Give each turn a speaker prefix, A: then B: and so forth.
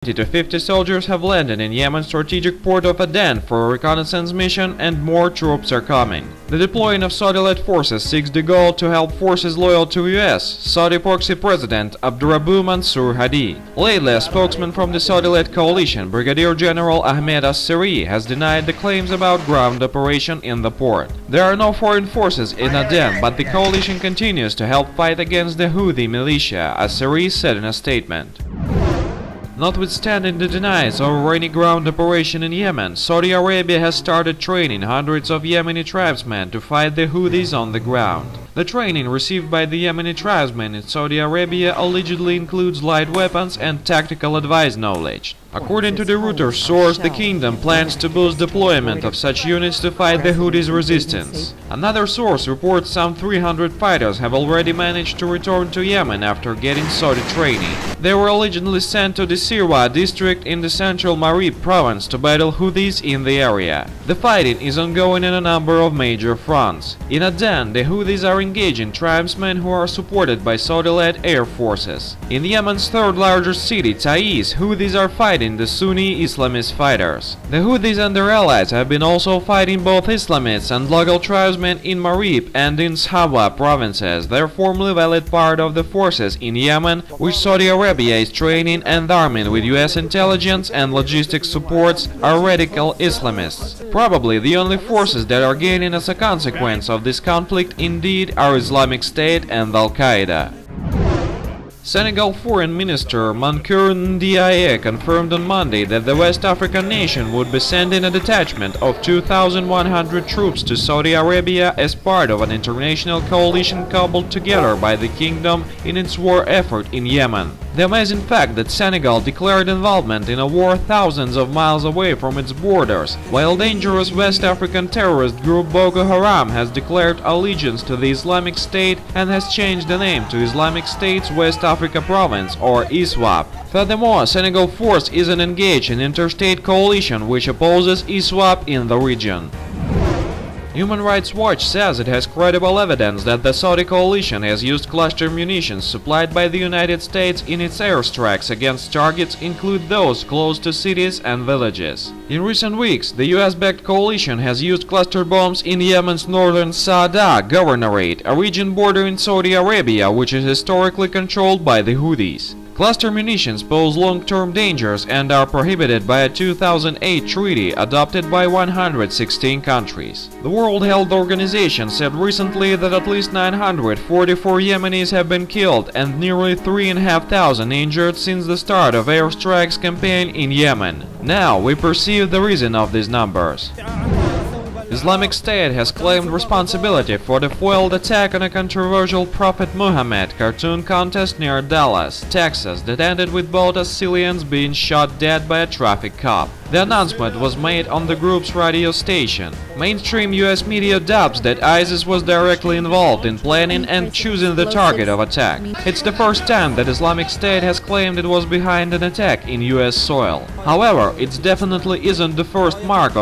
A: to 50 soldiers have landed in Yemen's strategic port of Aden for a reconnaissance mission, and more troops are coming. The deploying of Saudi-led forces seeks the goal to help forces loyal to US, Saudi proxy president Abdurrabbu Mansur Hadi. Lately, a spokesman from the Saudi-led coalition, Brigadier General Ahmed As-Siri, has denied the claims about ground operation in the port. There are no foreign forces in Aden, but the coalition continues to help fight against the Houthi militia, As-Siri said in a statement. Notwithstanding the denials of any ground operation in Yemen, Saudi Arabia has started training hundreds of Yemeni tribesmen to fight the Houthis on the ground. The training received by the Yemeni tribesmen in Saudi Arabia allegedly includes light weapons and tactical advice knowledge. According to the Reuters source, the kingdom plans to boost deployment of such units to fight the Houthis' resistance. Another source reports some 300 fighters have already managed to return to Yemen after getting Saudi training. They were originally sent to the Sirwa district in the central Marib province to battle Houthis in the area. The fighting is ongoing in a number of major fronts. In Aden, the Houthis are engaging tribesmen who are supported by Saudi-led air forces. In Yemen's third largest city, Taiz, Houthis are fighting the Sunni Islamist fighters. The Houthis and their allies have been also fighting both Islamists and local tribesmen in Marib and in Sabha provinces. They are formerly valid part of the forces in Yemen, which Saudi Arabia is training and arming with US intelligence and logistics supports, are radical Islamists. Probably the only forces that are gaining as a consequence of this conflict indeed are Islamic State and Al-Qaeda. Senegal Foreign Minister Mankeur Ndiaye confirmed on Monday that the West African nation would be sending a detachment of 2,100 troops to Saudi Arabia as part of an international coalition cobbled together by the kingdom in its war effort in Yemen. The amazing fact that Senegal declared involvement in a war thousands of miles away from its borders, while dangerous West African terrorist group Boko Haram has declared allegiance to the Islamic State and has changed the name to Islamic State's West Africa Province, or ISWAP. Furthermore, Senegal force isn't engaged in interstate coalition which opposes ISWAP in the region. Human Rights Watch says it has credible evidence that the Saudi coalition has used cluster munitions supplied by the United States in its airstrikes against targets, include those close to cities and villages. In recent weeks, the US-backed coalition has used cluster bombs in Yemen's northern Sa'ada Governorate, a region bordering Saudi Arabia which is historically controlled by the Houthis. Cluster munitions pose long-term dangers and are prohibited by a 2008 treaty adopted by 116 countries. The World Health Organization said recently that at least 944 Yemenis have been killed and nearly 3,500 injured since the start of airstrikes campaign in Yemen. Now we perceive the reason of these numbers. Islamic State has claimed responsibility for the foiled attack on a controversial Prophet Muhammad cartoon contest near Dallas, Texas, that ended with both assailants being shot dead by a traffic cop. The announcement was made on the group's radio station. Mainstream US media dubs that ISIS was directly involved in planning and choosing the target of attack. It's the first time that Islamic State has claimed it was behind an attack in US soil. However, it definitely isn't the first mark of